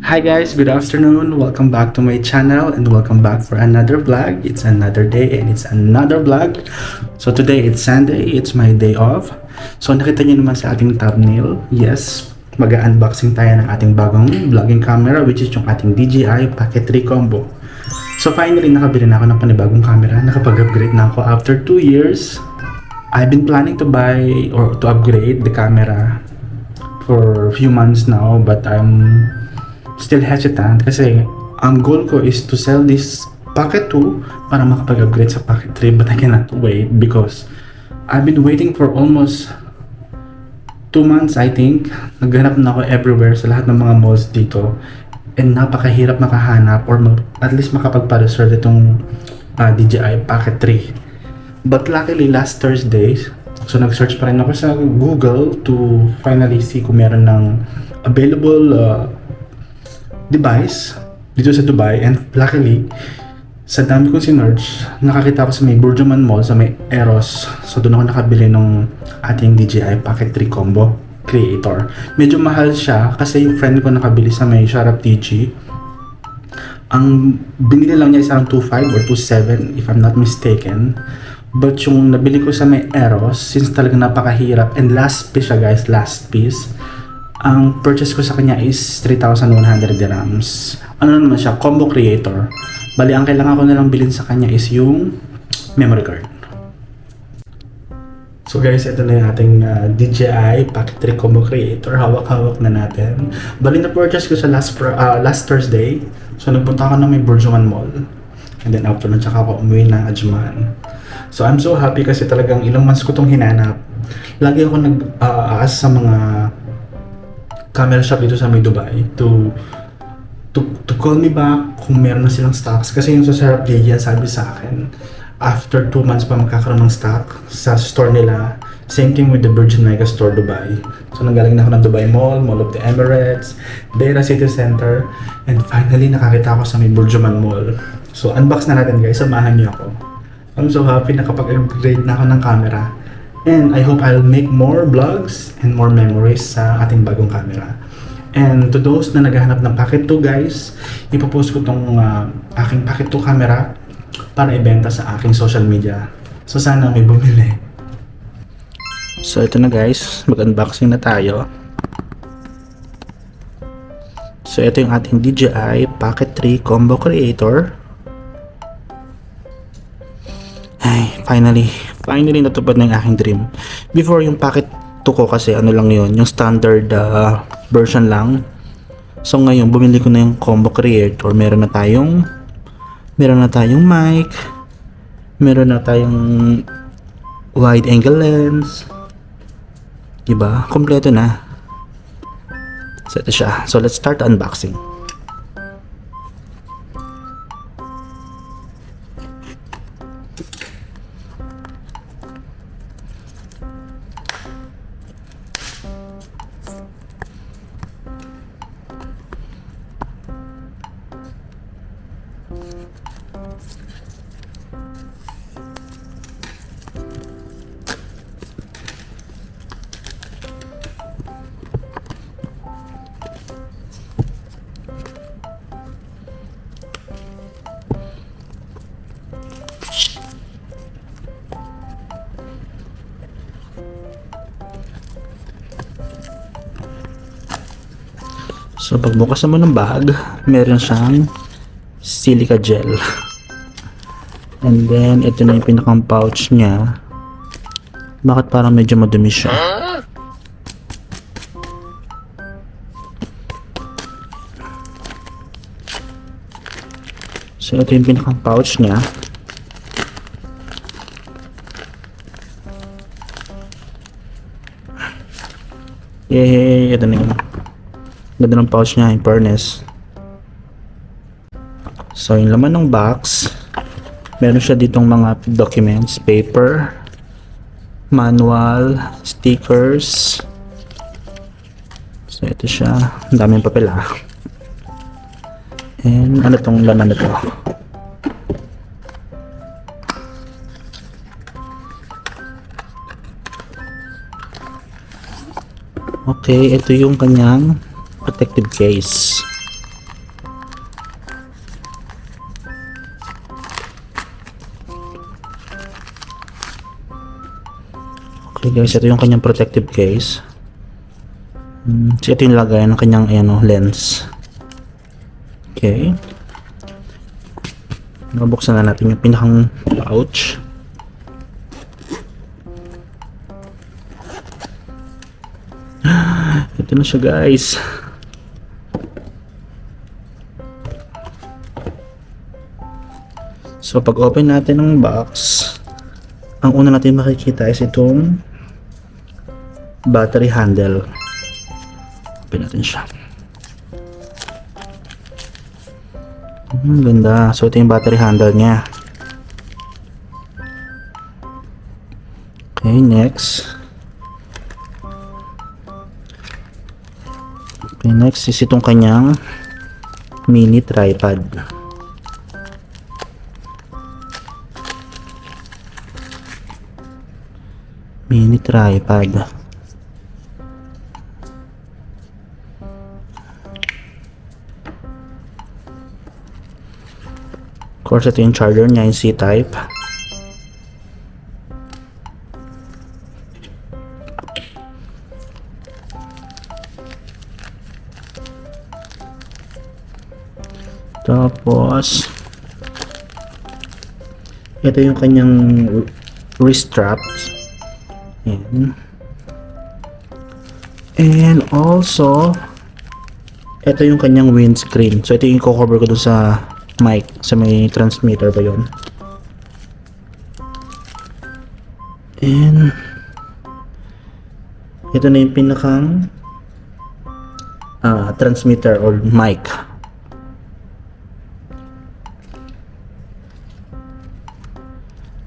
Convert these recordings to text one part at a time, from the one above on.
Hi guys, good afternoon. Welcome back to my channel and welcome back for another vlog. It's another day and it's another vlog. So today it's Sunday, it's my day off. So nakita niyo naman sa ating thumbnail. Yes, mag-unboxing tayo ng ating bagong vlogging camera which is yung ating DJI Pocket 3 Combo. So finally nakabili na ako ng panibagong camera. Nakapag-upgrade na ako after 2 years. I've been planning to buy or to upgrade the camera for a few months now, but I'm still hesitant kasi ang goal ko is to sell this Pocket 2 para makapag-upgrade sa Pocket 3, but I cannot wait because I've been waiting for almost 2 months. I think naghanap na ako everywhere sa lahat ng mga malls dito and napakahirap makahanap or at least makapagpa-reserve itong DJI Pocket 3. But luckily last Thursday, so nag-search pa rin ako sa Google to finally see kung meron ng available device dito sa Dubai, and luckily sa dami kong sinerch nakakita ko sa may Burjuman Mall sa may Eros. So doon ako nakabili ng ating DJI Pocket 3 Combo Creator. Medyo mahal siya kasi yung friend ko nakabili sa may Sharap TG. Ang binili lang niya is around 2.5 or 2.7 if I'm not mistaken. But yung nabili ko sa may Eros, since talaga napakahirap and last piece siya guys, last piece, ang purchase ko sa kanya is 3,100 dirhams. Ano naman siya? Combo Creator. Bali, ang kailangan ko na lang bilhin sa kanya is yung memory card. So guys, ito na yung ating DJI Pocket 3 Combo Creator. Hawak-hawak na natin. Bali, na-purchase ko sa last Thursday. So nagpunta ako ng may Burjuman Mall. And then after nun, tsaka ako umuwi ng Ajman. So I'm so happy kasi talagang ilang months ko itong hinanap. Lagi ako nag-aas sa mga camera shop dito sa may Dubai to call me back kung meron na silang stocks. Kasi yung sa Sharap Legia sabi sa akin, after 2 months pa magkakaroon ng stock sa store nila. Same thing with the Virgin Mega Store Dubai. So nanggaling na ako ng Dubai Mall, Mall of the Emirates, Deira City Center, and finally nakakita ako sa may Burjuman Mall. So unbox na natin guys, samahan niyo ako. I'm so happy na kapag-upgrade na ako ng camera. And I hope I'll make more vlogs and more memories sa ating bagong camera. And to those na naghahanap ng Pocket 2 guys, ipopost ko tong aking Pocket 2 camera para ibenta sa aking social media. So sana may bumili. So ito na guys, mag-unboxing na tayo. So ito yung ating DJI Pocket 3 Combo Creator. Ay, finally natupad na yung aking dream. Before yung Pocket 2 ko kasi ano lang yun, yung standard version lang. So ngayon bumili ko na yung Combo Creator. Meron na tayong mic, meron na tayong wide angle lens, diba? Kompleto na. So ito siya. So let's start the unboxing. So pagbukas mo ng bag, meron siyang silica gel. And then ito na yung pinakang pouch niya. Bakit parang medyo madumi siya? So ito yung pinakang pouch niya. Yay! Ito na yung ganda ng pouch niya, in fairness. So yung laman ng box, meron siya ditong mga documents, paper, manual, stickers. So ito siya, ang daming papel and ano tong laman na to? Okay, ito yung kanyang protective case. Okay guys, ito yung kanyang protective case. So ito yung lagay ng kanyang lens. Okay. Nabuksan na natin yung pinakang pouch. Ito na siya guys. So pag open natin ng box, ang una natin makikita is itong battery handle. Open natin siya. Ganda. So ito yung battery handle niya. Okay, next. Okay, next is itong kanyang mini tripod. Mini tripod. Of course, ito yung charger niya, yung C-type. Tapos ito yung kanyang wrist straps. And also ito yung kanyang windscreen. So ito yung i-cover ko dun sa mic, sa may transmitter ba yun. And ito na yung pinakang transmitter or mic.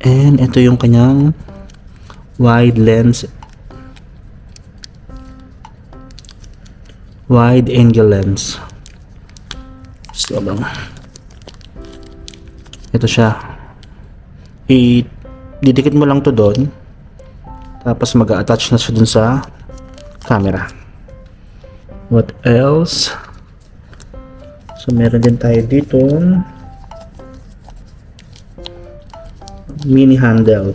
And ito yung kanyang wide angle lens. So lang. Ito siya. Didikit mo lang to doon. Tapos mag-attach na siya dun sa camera. What else? So meron din tayo dito mini handle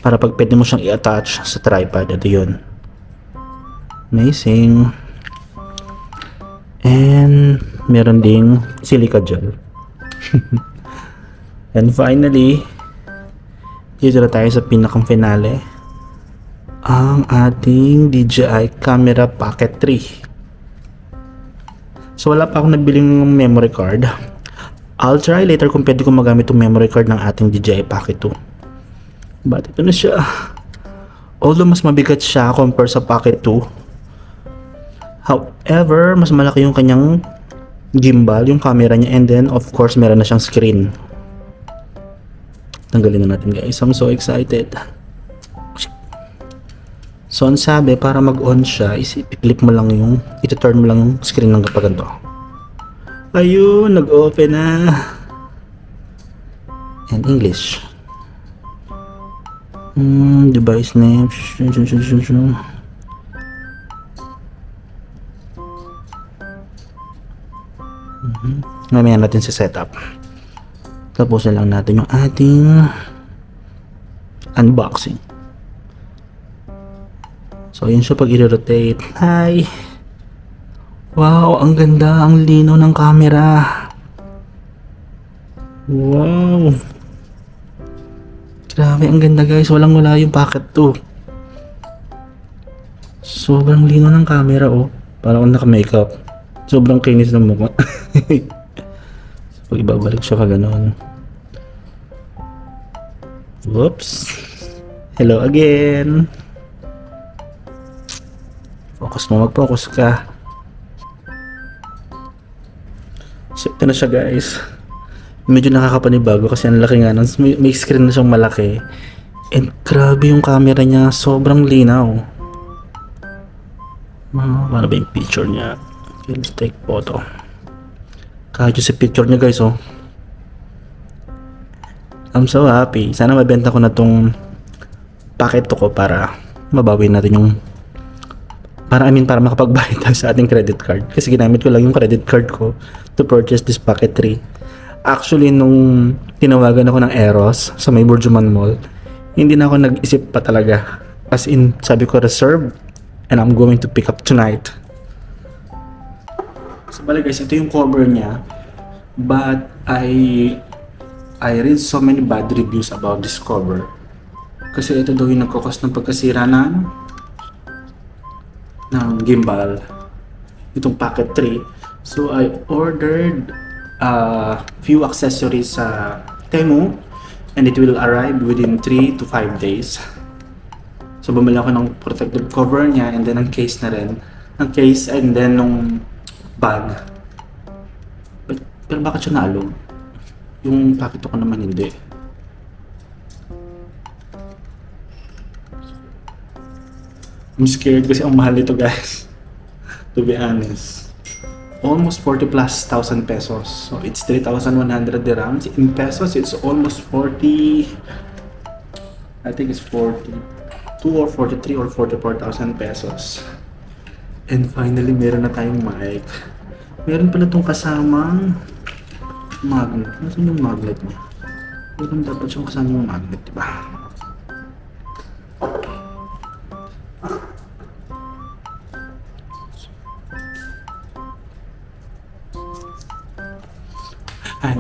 para pag pwede mo siyang i-attach sa tripod. Ito yun. Amazing. And meron ding silica gel. And finally, dito na tayo sa pinakang finale, ang ating DJI Camera Pocket 3. So wala pa akong nabiling memory card. I'll try later kung pwede ko magamit yung memory card ng ating DJI Pocket 2. But ito na siya. Although mas mabigat siya compare sa Pocket 2. However, mas malaki yung kanyang gimbal, yung camera niya, and then of course meron na siyang screen. Tanggalin na natin guys. I'm so excited. So ang sabi, para mag-on siya, i-flip mo lang yung, ito-turn mo lang yung screen ng kapag ganito. Ayun, nag-open na. And English. Device name. Mamaya natin sa setup. Tapusin lang natin yung ating unboxing. So yun siya pag i-rotate. Hi! Wow, ang ganda, ang linaw ng camera. Wow. Grabe, ang ganda guys. Walang-wala yung Pocket 2. Sobrang linaw ng camera oh. Parang ako naka-makeup. Sobrang kinis ng mukha. So, pag ibabalik siya ka ganon. Whoops. Hello again. Focus mo, mag-focus ka. So ito na siya guys. Medyo nakakapanibago kasi ang laki nga. May screen na siyang malaki. And grabe yung camera niya. Sobrang linaw. Paano ba yung picture niya? Okay, let's take photo. Kahit yung sa picture niya guys oh. I'm so happy. Sana mabenta ko na tong packet ko para mabawi natin yung para makapagbayad tayo sa ating credit card. Kasi ginamit ko lang yung credit card ko to purchase this Pocket 3. Actually, nung tinawagan ako ng Eros sa may Burjuman Mall, Hindi na ako nag-isip pa talaga. As in, sabi ko reserve and I'm going to pick up tonight. So bali guys, ito yung cover niya. But I read so many bad reviews about this cover. Kasi ito daw yung nagkakos ng pagkasira ng gimbal. Itong Pocket 3. So I ordered few accessories sa Temu and it will arrive within 3 to 5 days. So bumili ako ng protective cover niya and then ang case na rin. Ang case and then nung bag. Pero bakit siya nalog? Yung packet ko naman hindi. I'm scared kasi ang mahal ito guys. To be honest. Almost 40 plus thousand pesos. So it's 3,100 dirhams. In pesos, it's almost 40. I think it's 42 or 43 or 44,000 pesos. And finally, meron na tayong mic. Meron pala itong kasamang magnet. Nasaan yung magnet niya? Meron dapat siyang kasamang magnet, diba?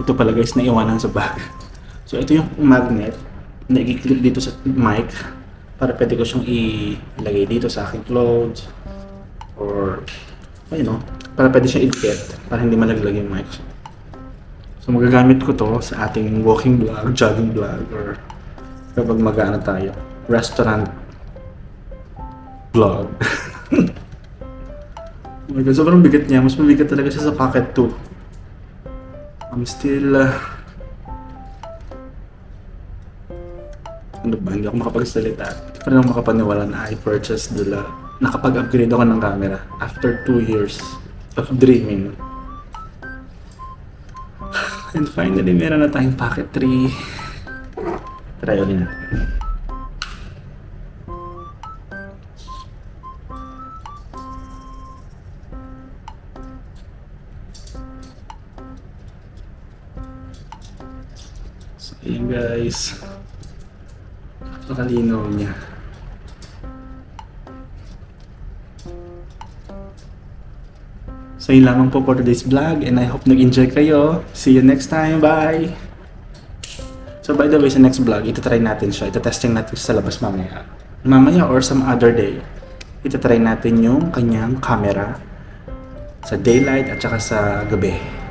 Ito pala guys, naiwanan sa bag. So ito yung magnet na i-clip dito sa mic para pwede ko siyang ilagay dito sa aking clothes or para pwede siyang i-fit para hindi malaglag yung mic. So magagamit ko to sa ating walking vlog, jogging vlog, or kapag mag-ano tayo, restaurant vlog. Oh my God, sobrang bigat niya. Mas mabigat talaga siya sa Pocket 2. I'm still ano ba, hindi ako makapagsalita. Hindi pa rin ako makapaniwala na I purchased nakapag-upgrade ako ng camera after 2 years of dreaming. And finally, meron na tayong Pocket 3. Try ulit natin. So, ayan guys. Nakalinaw niya. So yun lamang po for today's vlog and I hope nag-enjoy kayo. See you next time. Bye! So by the way, sa next vlog, itatry natin siya. Itatesting natin sa labas mamaya. Mamaya or some other day. Itatry natin yung kanyang camera sa daylight at saka sa gabi.